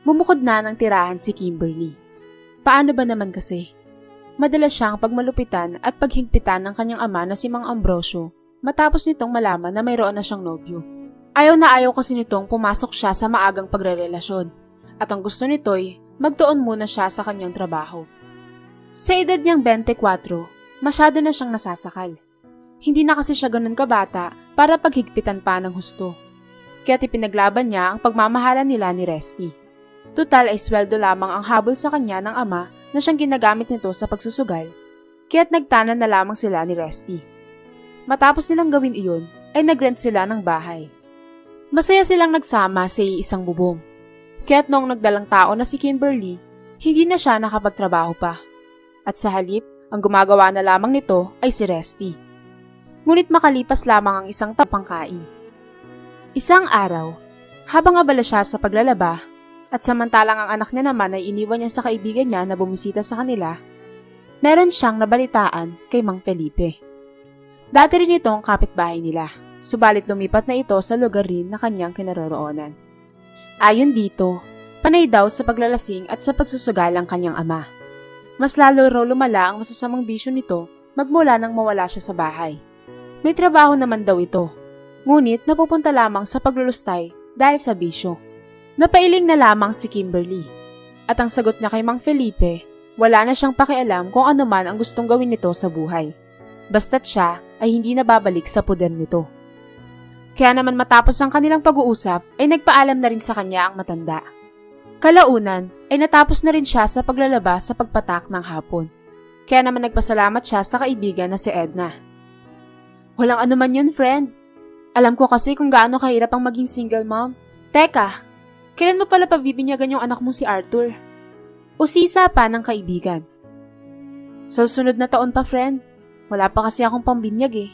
Bumukod na ng tirahan si Kimberly. Paano ba naman kasi? Madalas siyang pagmalupitan at paghigpitan ng kanyang ama na si Mang Ambrosio matapos nitong malaman na mayroon na siyang nobyo. Ayaw na ayaw kasi nitong pumasok siya sa maagang pagrerelasyon at ang gusto nito'y magtuon muna siya sa kanyang trabaho. Sa edad niyang 24, masyado na siyang nasasakal. Hindi na kasi siya ganun kabata para paghigpitan pa ng husto. Kaya't ipinaglaban niya ang pagmamahalan nila ni Resty. Tutal ay sweldo lamang ang habol sa kanya ng ama na siyang ginagamit nito sa pagsusugal, kaya't nagtanan na lamang sila ni Resty. Matapos nilang gawin iyon, ay nagrent sila ng bahay. Masaya silang nagsama sa isang bubong. Kaya't noong nagdalang tao na si Kimberly, hindi na siya nakapagtrabaho pa. At sa halip, ang gumagawa na lamang nito ay si Resty. Ngunit makalipas lamang ang isang tapangkain. Isang araw, habang abala siya sa paglalaba, at samantalang ang anak niya naman ay iniwan niya sa kaibigan niya na bumisita sa kanila, meron siyang nabalitaan kay Mang Felipe. Dati rin itong kapitbahay nila. Subalit lumipat na ito sa lugar rin na kanyang kinaroroonan. Ayon dito, panay daw sa paglalasing at sa pagsusugal ang kanyang ama. Mas lalo raw lumala ang masasamang bisyo nito magmula nang mawala siya sa bahay. May trabaho naman daw ito, ngunit napupunta lamang sa paglulustay dahil sa bisyo. Napailing na lamang si Kimberly. At ang sagot niya kay Mang Felipe, wala na siyang pakialam kung ano man ang gustong gawin nito sa buhay. Basta't siya ay hindi na babalik sa puder nito. Kaya naman matapos ang kanilang pag-uusap ay nagpaalam na rin sa kanya ang matanda. Kalaunan ay natapos na rin siya sa paglalaba sa pagpatak ng hapon. Kaya naman nagpasalamat siya sa kaibigan na si Edna. Walang anuman yun, friend. Alam ko kasi kung gaano kahirap ang maging single mom. Teka, kailan mo pala pabibinyagan yung anak mo si Arthur? Usisa pa ng kaibigan. Sa susunod na taon pa, friend. Wala pa kasi akong pambinyag eh.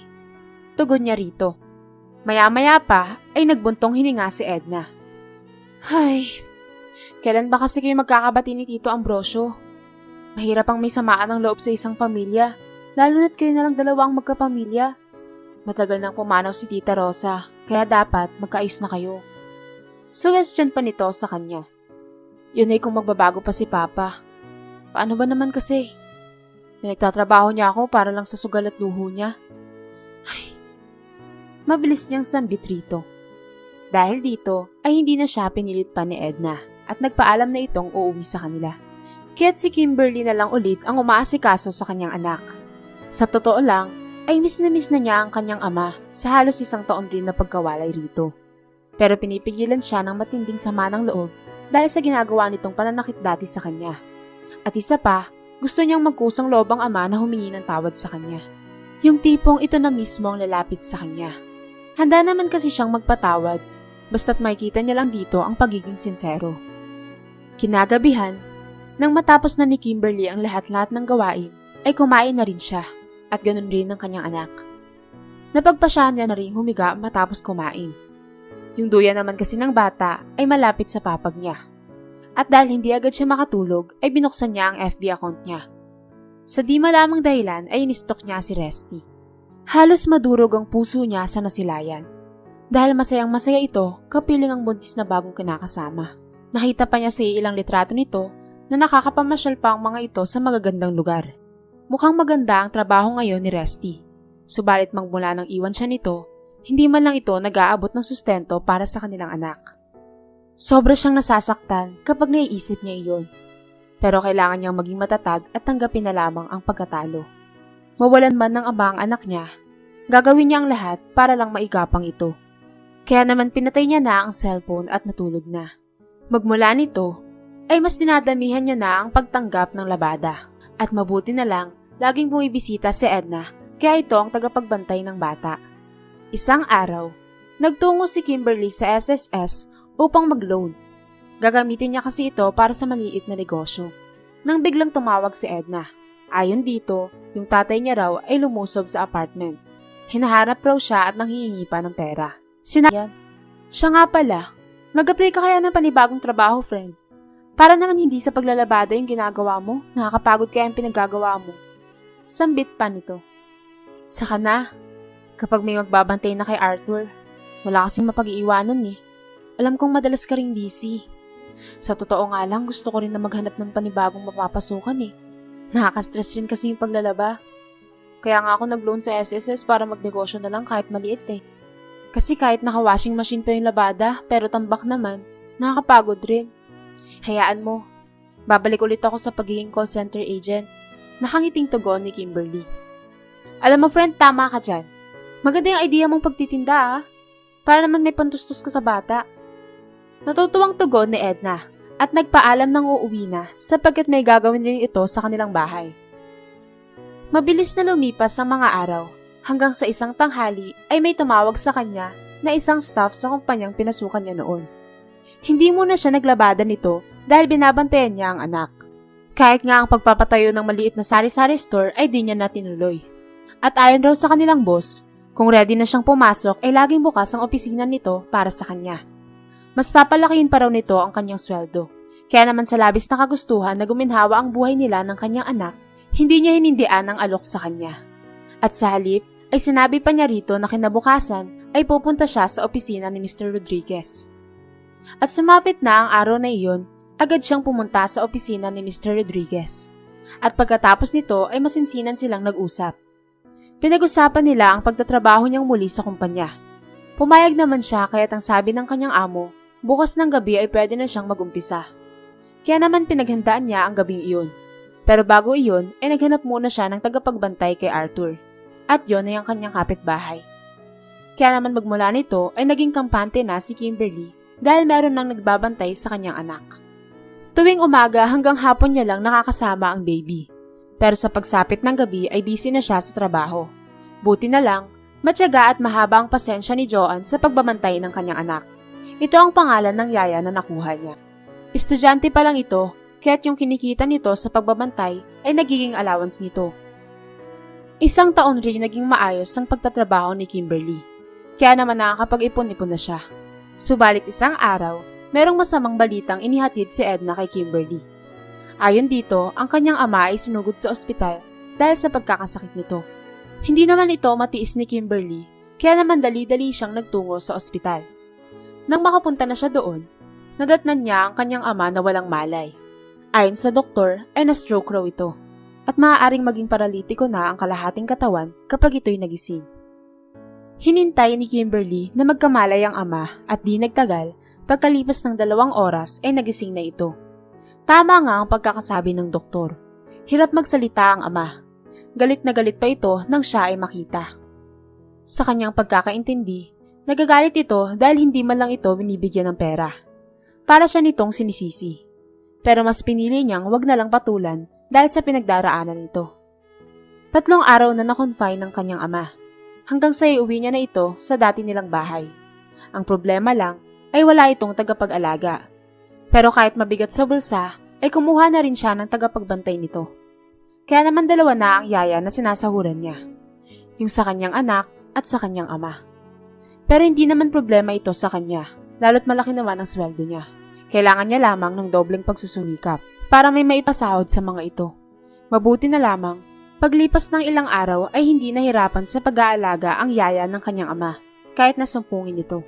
Tugon niya rito. Maya-maya pa ay nagbuntong hininga si Edna. Hay, kailan ba kasi kayo magkakabati ni Tito Ambrosio? Mahirap ang may samaan ng loob sa isang pamilya, lalo na't kayo na lang dalawang magkapamilya. Matagal nang pumanaw si Tita Rosa, kaya dapat magkaayos na kayo. Suggestion pa nito sa kanya. Yun ay kung magbabago pa si Papa. Paano ba naman kasi? Pinagtatrabaho niya ako para lang sa sugal at luho niya. Ay, mabilis niyang sambit rito. Dahil dito ay hindi na siya pinilit pa ni Edna at nagpaalam na itong uuwi sa kanila. Kaya't si Kimberly na lang ulit ang umaasikaso sa kanyang anak. Sa totoo lang, ay miss na niya ang kanyang ama sa halos isang taon din na pagkawalay rito. Pero pinipigilan siya ng matinding sama ng loob dahil sa ginagawa nitong pananakit dati sa kanya. At isa pa, gusto niyang magkusang loob ang ama na humingi ng tawad sa kanya. Yung tipong ito na mismo ang lalapit sa kanya. Handa naman kasi siyang magpatawad, basta't makikita niya lang dito ang pagiging sinsero. Kinagabihan, nang matapos na ni Kimberly ang lahat-lahat ng gawain, ay kumain na rin siya, at ganun rin ang kanyang anak. Napagpasyahan niya na rin humiga matapos kumain. Yung duya naman kasi ng bata ay malapit sa papag niya. At dahil hindi agad siya makatulog, ay binuksan niya ang FB account niya. Sa di malamang dahilan ay inistok niya si Resty. Halos madurog ang puso niya sa nasilayan. Dahil masayang-masaya ito, kapiling ang buntis na bagong kinakasama. Nakita pa niya sa ilang litrato nito na nakakapamasyal pa ang mga ito sa magagandang lugar. Mukhang maganda ang trabaho ngayon ni Resty. Subalit magmula nang iwan siya nito, hindi man lang ito nag-aabot ng sustento para sa kanilang anak. Sobra siyang nasasaktan kapag naiisip niya iyon. Pero kailangan niyang maging matatag at tanggapin na lamang ang pagkatalo. Mawalan man ng ama ang anak niya, gagawin niya ang lahat para lang maigapang ito. Kaya naman pinatay niya na ang cellphone at natulog na. Magmula nito, ay mas dinadamihan niya na ang pagtanggap ng labada. At mabuti na lang, laging bumibisita si Edna, kaya ito ang tagapagbantay ng bata. Isang araw, nagtungo si Kimberly sa SSS upang mag-loan. Gagamitin niya kasi ito para sa maliit na negosyo. Nang biglang tumawag si Edna. Ayon dito, yung tatay niya raw ay lumusob sa apartment. Hinahanap raw siya at nanghihingi pa ng pera. Sinayan, siya nga pala, mag-apply ka kaya ng panibagong trabaho, friend. Para naman hindi sa paglalabada yung ginagawa mo, nakakapagod kaya yung pinaggagawa mo. Sambit pa nito. Saka na, kapag may magbabantay na kay Arthur, wala kasing mapag-iiwanan eh. Alam kong madalas ka ring busy. Sa totoo nga lang, gusto ko rin na maghanap ng panibagong mapapasukan eh. Nakaka-stress rin kasi yung paglalaba. Kaya nga ako nag-loan sa SSS para magnegosyo na lang kahit maliit eh. Kasi kahit naka-washing machine pa yung labada, pero tambak naman, nakakapagod rin. Hayaan mo, babalik ulit ako sa pagiging call center agent. Nakangiting tugon ni Kimberly. Alam mo friend, tama ka dyan. Maganda yung idea mong pagtitinda ah. Para naman may pantustos ka sa bata. Natutuwang tugon ni Edna at nagpaalam ng uuwi na sapagkat may gagawin rin ito sa kanilang bahay. Mabilis na lumipas ang mga araw hanggang sa isang tanghali ay may tumawag sa kanya na isang staff sa kumpanyang pinasukan niya noon. Hindi muna siya naglabada nito dahil binabantayan niya ang anak. Kahit nga ang pagpapatayo ng maliit na sari-sari store ay di niya na tinuloy. At ayon raw sa kanilang boss, kung ready na siyang pumasok ay laging bukas ang opisina nito para sa kanya. Mas papalakihin pa raw nito ang kanyang sweldo. Kaya naman sa labis na kagustuhan na guminhawa ang buhay nila ng kanyang anak, hindi niya hinindian ang alok sa kanya. At sa halip, ay sinabi pa niya rito na kinabukasan ay pupunta siya sa opisina ni Mr. Rodriguez. At sumapit na ang araw na iyon, agad siyang pumunta sa opisina ni Mr. Rodriguez. At pagkatapos nito ay masinsinan silang nag-usap. Pinag-usapan nila ang pagtatrabaho niyang muli sa kumpanya. Pumayag naman siya kaya't ang sabi ng kanyang amo, bukas ng gabi ay pwede na siyang mag-umpisa. Kaya naman pinaghandaan niya ang gabing iyon. Pero bago iyon ay naghanap muna siya ng tagapagbantay kay Arthur. At yon ay ang kanyang kapitbahay. Kaya naman magmula nito ay naging kampante na si Kimberly dahil meron nang nagbabantay sa kanyang anak. Tuwing umaga hanggang hapon niya lang nakakasama ang baby. Pero sa pagsapit ng gabi ay busy na siya sa trabaho. Buti na lang, matyaga at mahaba ang pasensya ni Joanne sa pagbabantay ng kanyang anak. Ito ang pangalan ng yaya na nakuha niya. Estudyante pa lang ito, kaya't yung kinikita nito sa pagbabantay ay nagiging allowance nito. Isang taon rin naging maayos ang pagtatrabaho ni Kimberly. Kaya naman nakakapag-ipon-ipon na siya. Subalit isang araw, merong masamang balitang inihatid si Edna kay Kimberly. Ayon dito, ang kanyang ama ay sinugod sa ospital dahil sa pagkakasakit nito. Hindi naman ito matiis ni Kimberly, kaya naman dali-dali siyang nagtungo sa ospital. Nang makapunta na siya doon, nadatnan niya ang kanyang ama na walang malay. Ayon sa doktor, ay na-stroke raw ito at maaaring maging paralitiko na ang kalahating katawan kapag ito'y nagising. Hinintay ni Kimberly na magkamalay ang ama at di nagtagal, pagkalipas ng 2 oras ay nagising na ito. Tama nga ang pagkakasabi ng doktor. Hirap magsalita ang ama. Galit na galit pa ito nang siya ay makita. Sa kanyang pagkakaintindi, nagagalit ito dahil hindi man lang ito binibigyan ng pera. Para siya nitong sinisisi. Pero mas pinili niyang wag na lang patulan dahil sa pinagdaraanan nito. 3 araw na na-confine ng kanyang ama. Hanggang sa iuwi niya na ito sa dati nilang bahay. Ang problema lang ay wala itong tagapag-alaga. Pero kahit mabigat sa bulsa, ay kumuha na rin siya ng tagapagbantay nito. Kaya naman 2 na ang yaya na sinasahuran niya. Yung sa kanyang anak at sa kanyang ama. Pero hindi naman problema ito sa kanya, lalo't malaki naman ang sweldo niya. Kailangan niya lamang ng dobleng pagsusumikap para may maipasahod sa mga ito. Mabuti na lamang, paglipas ng ilang araw ay hindi nahirapan sa pag-aalaga ang yaya ng kanyang ama, kahit nasumpungin ito.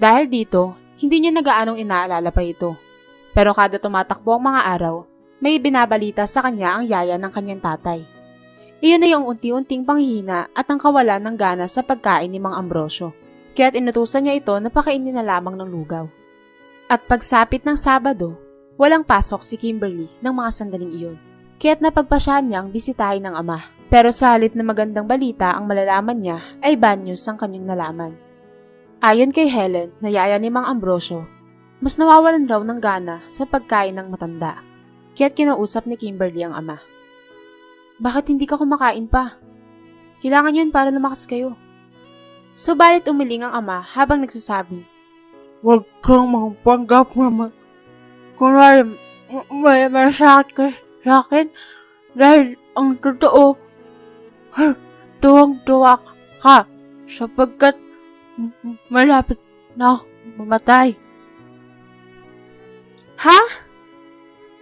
Dahil dito, hindi niya nagaanong inaalala pa ito. Pero kada tumatakbo ang mga araw, may binabalita sa kanya ang yaya ng kanyang tatay. Iyon na yung unti-unting panghihina at ang kawalan ng gana sa pagkain ni Mang Ambrosio. Kaya't inutusan niya ito na pakainin na lamang ng lugaw. At pagsapit ng Sabado, walang pasok si Kimberly ng mga sandaling iyon. Kaya't napagpasyahan niyang bisitahin ng ama. Pero sa halip na magandang balita ang malalaman niya ay bad news ang kanyang nalaman. Ayon kay Helen, na yaya ni Mang Ambrosio, mas nawawalan raw ng gana sa pagkain ng matanda. Kaya't kinausap ni Kimberly ang ama. Bakit hindi ka kumakain pa? Kailangan yun para lumakas kayo. Subalit umiling ang ama habang nagsasabi, Huwag kang magpanggap naman. Kunwari, may masakit ka sa akin dahil ang totoo, tuwang-tuwa ka sapagkat malapit na ako mamatay. Ha?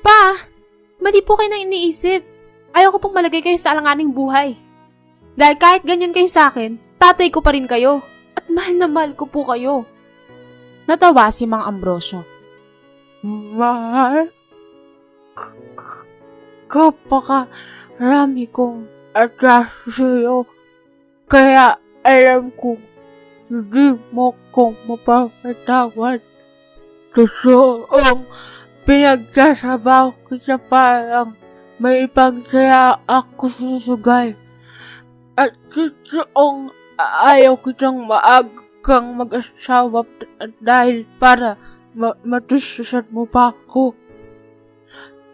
Pa, mali po kayo nang iniisip. Ayoko pong malagay kayo sa alanganing buhay. Dahil kahit ganyan kayo sa akin, tatay ko pa rin kayo. At mahal na mahal ko po kayo. Natawa si Mang Ambrosio. Mahal, kapakarami kong atraso sa'yo. Kaya alam kong hindi mo kong mapapatawad. Totoong pinagsasabaw kita parang may pagsaya ako sa sugal. At totoong ayaw kitang maagang mag-asawa dahil para matustusan mo pa ako.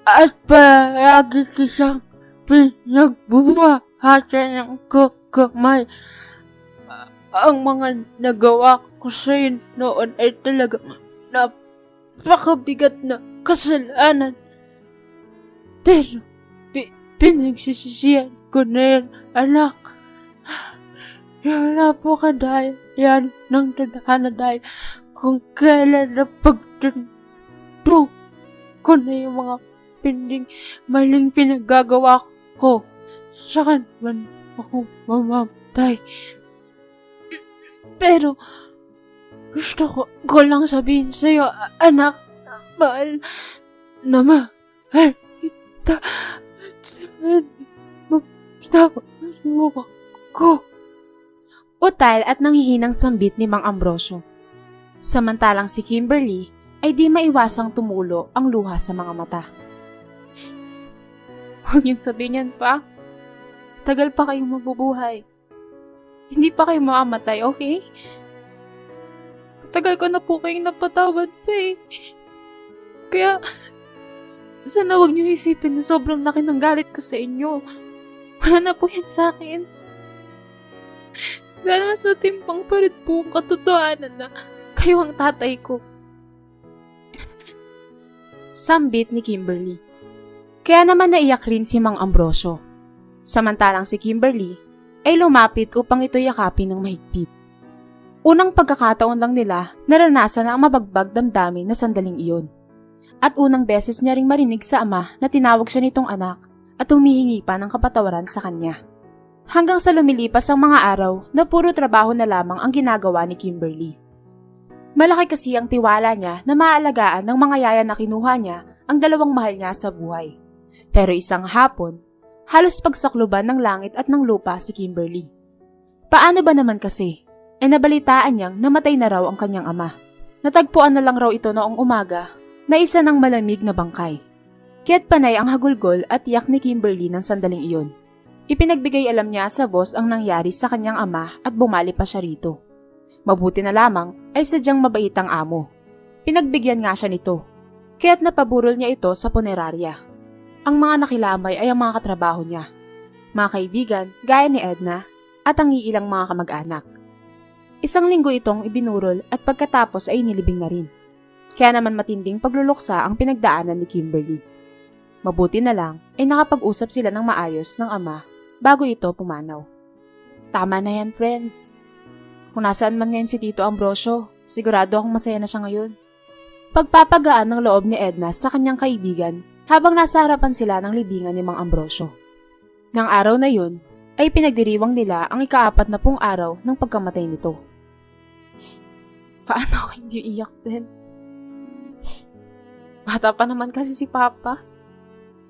At palagi kitang pinagbubuhatan ng kakamay. Ang mga nagawa ko sa'yo noon ay talaga napakabigat na kasalanan. Pero pinagsisisihan ko na yan, anak. Yung napakadaya yan ng tadhana dahil kung kailan na pagtutug ko na yung mga maling pinagagawa ko, saka naman ako mamamatay. Pero gusto ko lang sabihin sa'yo, anak, mahal na mahal kita at sana magtawa mo ako. Utal at nanghihinang sambit ni Mang Ambrosio. Samantalang si Kimberly ay di maiwasang tumulo ang luha sa mga mata. Huwag niyong sabihin yan pa. Tagal pa kayong mabubuhay. Hindi pa kayo mamamatay, okay? Tagal ko na po kayong napatawad pa eh. Kaya, sana huwag niyo isipin na sobrang laki ng galit ko sa inyo. Wala na po yan sa akin. Sana mas matimpang pa rin po ang katotohanan na kayo ang tatay ko. Sambit ni Kimberly. Kaya naman naiyak rin si Mang Ambrosio. Samantalang si Kimberly ay lumapit upang ito yakapin ng mahigpit. Unang pagkakataon lang nila naranasan ang mabagbag damdamin na sandaling iyon. At unang beses niya ring marinig sa ama na tinawag siya nitong anak at humihingi pa ng kapatawaran sa kanya. Hanggang sa lumilipas ang mga araw na puro trabaho na lamang ang ginagawa ni Kimberly. Malaki kasi ang tiwala niya na maaalagaan ng mga yaya na kinuha niya ang dalawang mahal niya sa buhay. Pero isang hapon, halos pagsakluban ng langit at ng lupa si Kimberly. Paano ba naman kasi? Nabalitaan niyang namatay na raw ang kanyang ama. Natagpuan na lang raw ito noong umaga na isa ng malamig na bangkay. Kaya't panay ang hagulgol at iyak ni Kimberly ng sandaling iyon. Ipinagbigay alam niya sa boss ang nangyari sa kanyang ama at bumali pa siya rito. Mabuti na lamang ay sadyang mabait ang amo. Pinagbigyan nga siya nito. Kaya't napaburol niya ito sa punerarya. Ang mga nakilamay ay ang mga katrabaho niya, mga kaibigan gaya ni Edna at ang iilang mga kamag-anak. Isang linggo itong ibinurol at pagkatapos ay inilibing na rin. Kaya naman matinding pagluluksa ang pinagdaanan ni Kimberly. Mabuti na lang ay nakapag-usap sila ng maayos ng ama bago ito pumanaw. Tama na yan, friend. Kung nasaan man ngayon si Tito Ambrosio, sigurado akong masaya na siya ngayon. Pagpapagaan ng loob ni Edna sa kanyang kaibigan habang nasa harapan sila ng libingan ni Mang Ambrosio. Nang araw na yun, ay pinagdiriwang nila ang ika-40 araw ng pagkamatay nito. Paano ako hindi iyak din? Bata pa naman kasi si Papa.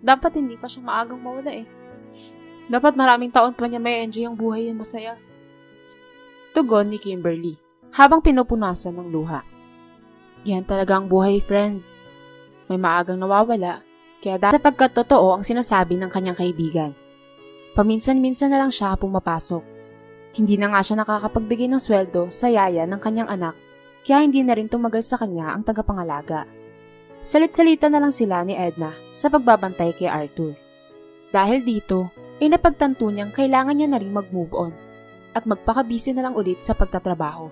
Dapat hindi pa siya maagang mawala eh. Dapat maraming taon pa niya may enjoy ang buhay at masaya. Tugon ni Kimberly, habang pinupunasan ng luha. Yan talaga ang buhay, friend. May maagang nawawala, kaya dahil sa pagkatotoo ang sinasabi ng kanyang kaibigan. Paminsan-minsan na lang siya pumapasok. Hindi na nga siya nakakapagbigay ng sweldo sa yaya ng kanyang anak, kaya hindi na rin tumagal sa kanya ang tagapangalaga. Salit-salita na lang sila ni Edna sa pagbabantay kay Arthur. Dahil dito, ay napagtanto niyang kailangan niya na rin mag-move on at magpakabisi na lang ulit sa pagtatrabaho.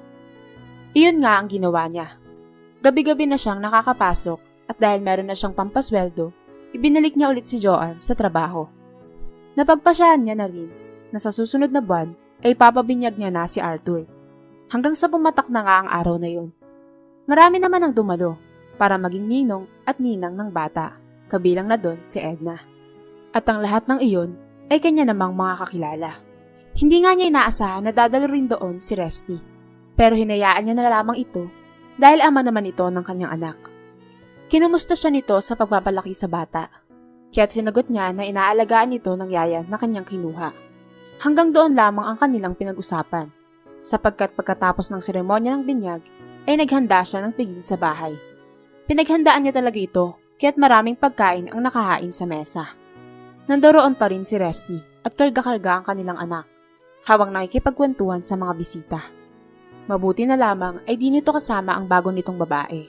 Iyon nga ang ginawa niya. Gabi-gabi na siyang nakakapasok at dahil meron na siyang pampasweldo, ibinalik niya ulit si Joanne sa trabaho. Napagpasyahan niya na rin na sa susunod na buwan ay papabinyag niya na si Arthur. Hanggang sa pumatak na nga ang araw na yun. Marami naman ang dumalo para maging ninong at ninang ng bata, kabilang na doon si Edna. At ang lahat ng iyon ay kanya namang mga kakilala. Hindi nga niya inaasahan na dadalo rin doon si Resty. Pero hinayaan niya na lamang ito dahil ama naman ito ng kanyang anak. Kinumusta siya nito sa pagpapalaki sa bata. Kaya't sinagot niya na inaalagaan ito ng yaya na kanyang kinuha. Hanggang doon lamang ang kanilang pinag-usapan. Sapagkat pagkatapos ng seremonya ng binyag, ay naghanda siya ng piging sa bahay. Pinaghandaan niya talaga ito, kaya't maraming pagkain ang nakahain sa mesa. Nandoroon pa rin si Resty at karga-karga ang kanilang anak, hawang nakikipagkwentuhan sa mga bisita. Mabuti na lamang ay di nito kasama ang bago nitong babae.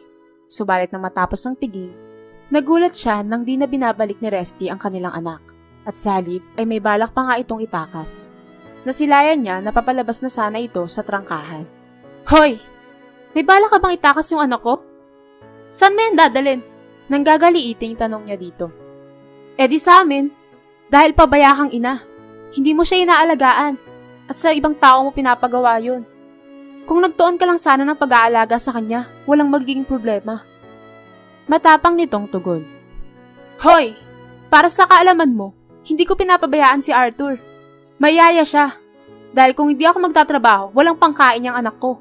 Subalit nang matapos ang piging, nagulat siya nang di na binabalik ni Resty ang kanilang anak, at sa halip ay may balak pa nga itong itakas. Nasilayan niya na papalabas na sana ito sa trangkahan. Hoy! May balak ka bang itakas yung anak ko? Saan mo yan dadalhin? Nanggagaliiting tanong niya dito. Eh di sa amin, dahil pabayakang ina. Hindi mo siya inaalagaan at sa ibang tao mo pinapagawa yun. Kung nagtuon ka lang sana ng pag-aalaga sa kanya, walang magiging problema. Matapang nitong tugon. Hoy! Para sa kaalaman mo, hindi ko pinapabayaan si Arthur. Mayaya siya. Dahil kung hindi ako magtatrabaho, walang pangkain niyang anak ko.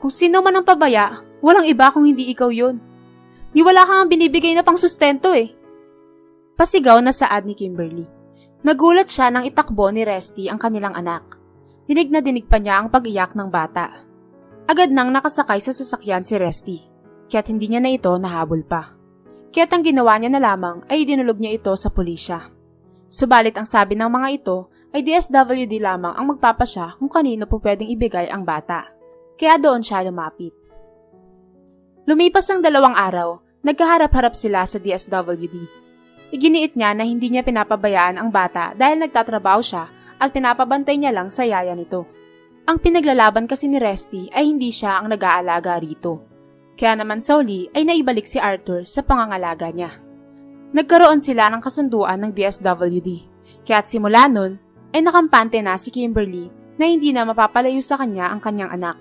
Kung sino man ang pabaya, walang iba kung hindi ikaw yun. Ni wala kang binibigay na pang sustento eh. Pasigaw na saad ni Kimberly. Nagulat siya nang itakbo ni Resty ang kanilang anak. Dinig na dinig pa niya ang pag-iyak ng bata. Agad nang nakasakay sa sasakyan si Resty, kaya't hindi niya na ito nahabol pa. Kaya't ang ginawa niya na lamang ay dinulog niya ito sa pulisya. Subalit ang sabi ng mga ito ay DSWD lamang ang magpapasya kung kanino po pwedeng ibigay ang bata. Kaya doon siya lumapit. Lumipas ang 2 araw, nagkaharap-harap sila sa DSWD. Iginiit niya na hindi niya pinapabayaan ang bata dahil nagtatrabaho siya at pinapabantay niya lang sa yaya nito. Ang pinaglalaban kasi ni Resty ay hindi siya ang nag-aalaga rito. Kaya naman sa uli ay naibalik si Arthur sa pangangalaga niya. Nagkaroon sila ng kasunduan ng DSWD. Kaya't simula nun ay nakampante na si Kimberly na hindi na mapapalayo sa kanya ang kanyang anak.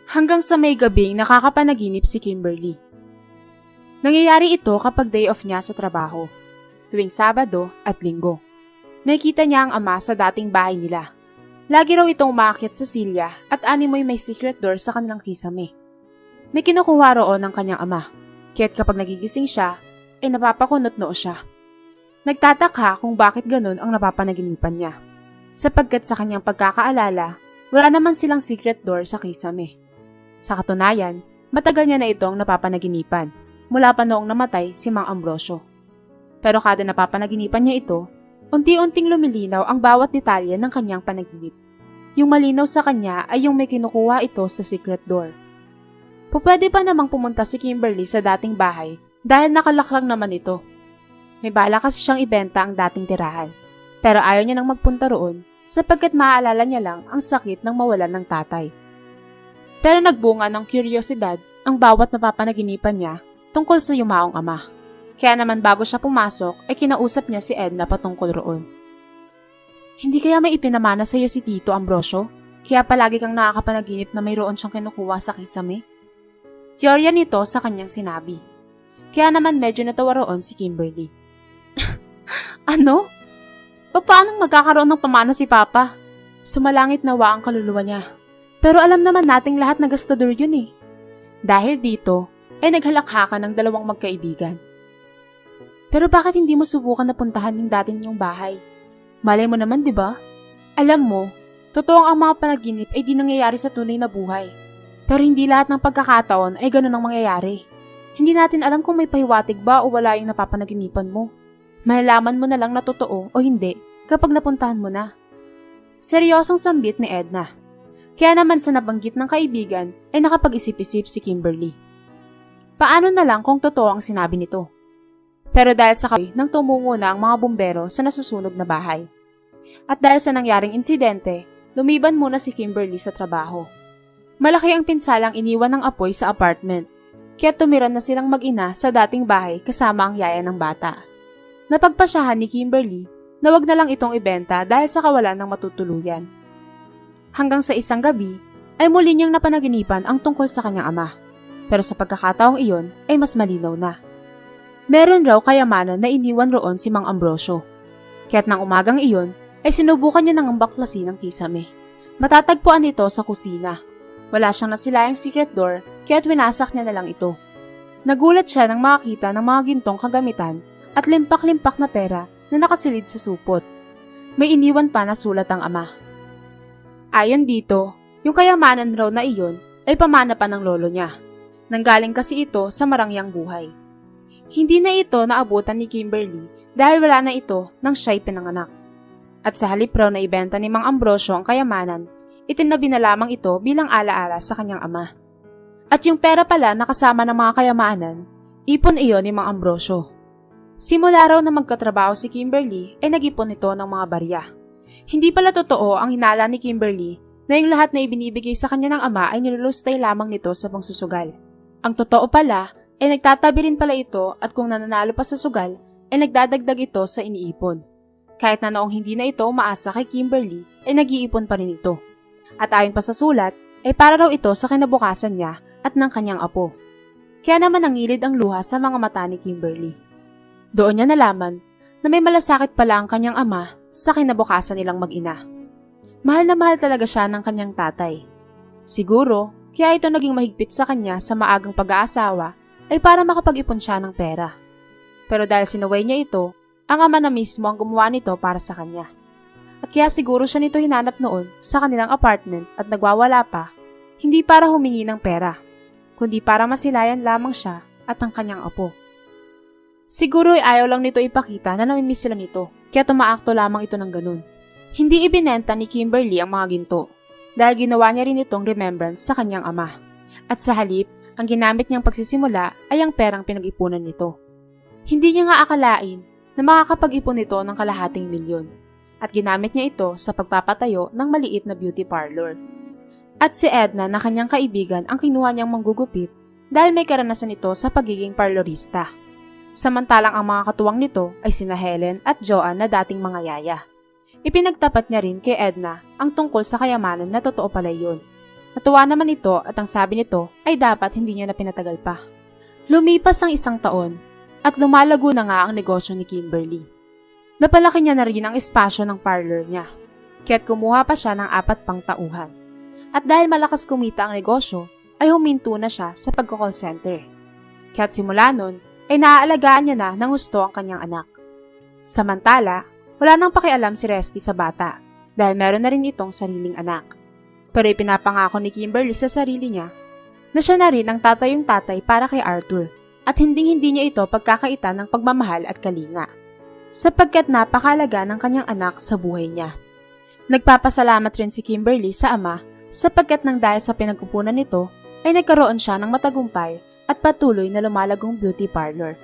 Hanggang sa may gabing nakakapanaginip si Kimberly. Nangyayari ito kapag day off niya sa trabaho, tuwing Sabado at Linggo. Nakikita niya ang ama sa dating bahay nila. Lagi raw itong umakyat sa silya at animoy may secret door sa kanilang kisame. May kinukuha roon ng kanyang ama, kaya't kapag nagigising siya, ay napapakunot noo siya. Nagtataka kung bakit ganun ang napapanaginipan niya, sapagkat sa kanyang pagkakaalala, wala naman silang secret door sa kisame. Sa katunayan, matagal niya na itong napapanaginipan, mula pa noong namatay si Mang Ambrosio. Pero kada napapanaginipan niya ito, unti-unting lumilinaw ang bawat detalye ng kanyang panaginip. Yung malinaw sa kanya ay yung may kinukuha ito sa secret door. Pupwede pa namang pumunta si Kimberly sa dating bahay dahil nakalaklang naman ito. May bala kasi siyang ibenta ang dating tirahan, pero ayaw niya nang magpunta roon sapagkat maaalala niya lang ang sakit ng mawalan ng tatay. Pero nagbunga ng kuryosidad ang bawat napapanaginipan niya tungkol sa yumaong ama. Kaya naman bago siya pumasok ay kinausap niya si Edna patungkol roon. Hindi kaya may ipinamana sa iyo si Tito Ambrosio? Kaya palagi kang nakakapanaginip na mayroon siyang kinukuha sa kisame? Teorya nito sa kanyang sinabi. Kaya naman medyo natawa roon si Kimberly. Ano? Paano magkakaroon ng pamana si Papa? Sumalangit nawa ang kaluluwa niya. Pero alam naman nating lahat na gastador yun eh. Dahil dito, ay naghalakhakan ng 2 magkaibigan. Pero bakit hindi mo subukan na puntahan yung dati niyong bahay? Malay mo naman, di ba? Alam mo, totoo ang mga panaginip ay di nangyayari sa tunay na buhay. Pero hindi lahat ng pagkakataon ay ganun ang mangyayari. Hindi natin alam kung may pahiwatig ba o wala yung napapanaginipan mo. Malalaman mo na lang na totoo o hindi kapag napuntahan mo na. Seryosong sambit ni Edna. Kaya naman sa nabanggit ng kaibigan ay nakapag-isip-isip si Kimberly. Paano na lang kung totoo ang sinabi nito? Pero dahil sa kawi nang tumungo na ang mga bumbero sa nasusunog na bahay. At dahil sa nangyaring insidente, lumiban muna si Kimberly sa trabaho. Malaki ang pinsalang iniwan ng apoy sa apartment, kaya tumiran na silang mag-ina sa dating bahay kasama ang yaya ng bata. Napagpasyahan ni Kimberly na wag na lang itong ibenta dahil sa kawalan ng matutuluyan. Hanggang sa isang gabi, ay muli niyang napanaginipan ang tungkol sa kanyang ama. Pero sa pagkakataong iyon ay mas malinaw na. Meron raw kayamanan na iniwan roon si Mang Ambrosio. Kaya't nang umagang iyon, ay sinubukan niya ng baklasin ng kisame. Matatagpuan ito sa kusina. Wala siyang nasilayang secret door, kaya't winasak niya na lang ito. Nagulat siya nang makakita ng mga gintong kagamitan at limpak-limpak na pera na nakasilid sa supot. May iniwan pa na sulat ang ama. Ayon dito, yung kayamanan raw na iyon ay pamana pa ng lolo niya. Nanggaling kasi ito sa marangyang buhay. Hindi na ito naabutan ni Kimberly dahil wala na ito nang siya'y pinanganak. At sa halip raw na ibenta ni Mang Ambrosio ang kayamanan, itinabi na lamang ito bilang alaala sa kanyang ama. At yung pera pala na kasama ng mga kayamanan, ipon iyon ni Mang Ambrosio. Simula raw na magkatrabaho si Kimberly ay nag-ipon ito ng mga barya. Hindi pala totoo ang hinala ni Kimberly na yung lahat na ibinibigay sa kanya ng ama ay nilulustay lamang nito sa pangsusugal. Ang totoo pala ay nagtatabi rin pala ito at kung nananalo pa sa sugal ay nagdadagdag ito sa iniipon. Kahit na noong hindi na ito umaasa kay Kimberly ay nag-iipon pa rin ito. At ayon pa sa sulat ay para raw ito sa kinabukasan niya at ng kanyang apo. Kaya naman nangilid ang luha sa mga mata ni Kimberly. Doon niya nalaman na may malasakit pala ang kanyang ama sa kinabukasan nilang mag-ina. Mahal na mahal talaga siya ng kanyang tatay. Siguro, kaya ito naging mahigpit sa kanya sa maagang pag-aasawa ay para makapag-ipon siya ng pera. Pero dahil sinuway niya ito, ang ama na mismo ang gumawa nito para sa kanya. At kaya siguro siya nito hinanap noon sa kanilang apartment at nagwawala pa, hindi para humingi ng pera, kundi para masilayan lamang siya at ang kanyang apo. Siguro ay ayaw lang nito ipakita na namimiss sila nito, kaya tumaakto lamang ito ng ganun. Hindi ibinenta ni Kimberly ang mga ginto, dahil ginawa niya rin itong remembrance sa kanyang ama. At sa halip, ang ginamit niyang pagsisimula ay ang perang pinag-ipunan nito. Hindi niya nga akalain na makakapag-ipon ito ng kalahating milyon, at ginamit niya ito sa pagpapatayo ng maliit na beauty parlor. At si Edna na kanyang kaibigan ang kinuha niyang manggugupit dahil may karanasan ito sa pagiging parlorista. Samantalang ang mga katuwang nito ay sina Helen at Joanne na dating mga yaya. Ipinagtapat niya rin kay Edna ang tungkol sa kayamanan na totoo pala yun. Natuwa naman ito at ang sabi nito ay dapat hindi niya na pinatagal pa. Lumipas ang 1 taon at lumalago na nga ang negosyo ni Kimberly. Napalaki niya na rin ang espasyo ng parlor niya, kaya't kumuha pa siya ng 4 pang tauhan. At dahil malakas kumita ang negosyo, ay huminto na siya sa pagko-call center. Kaya't simula nun, ay naaalagaan niya na ng gusto ang kanyang anak. Samantala, wala nang pakialam si Resty sa bata, dahil meron na rin itong sariling anak. Pero ipinapangako ni Kimberly sa sarili niya, na siya na rin ang tatayong tatay para kay Arthur, at hinding-hindi niya ito pagkakaitan ng pagmamahal at kalinga, sapagkat napakalaga ng kanyang anak sa buhay niya. Nagpapasalamat rin si Kimberly sa ama sapagkat nang dahil sa pinagkukunan nito ay nagkaroon siya ng matagumpay at patuloy na lumalagong beauty parlor.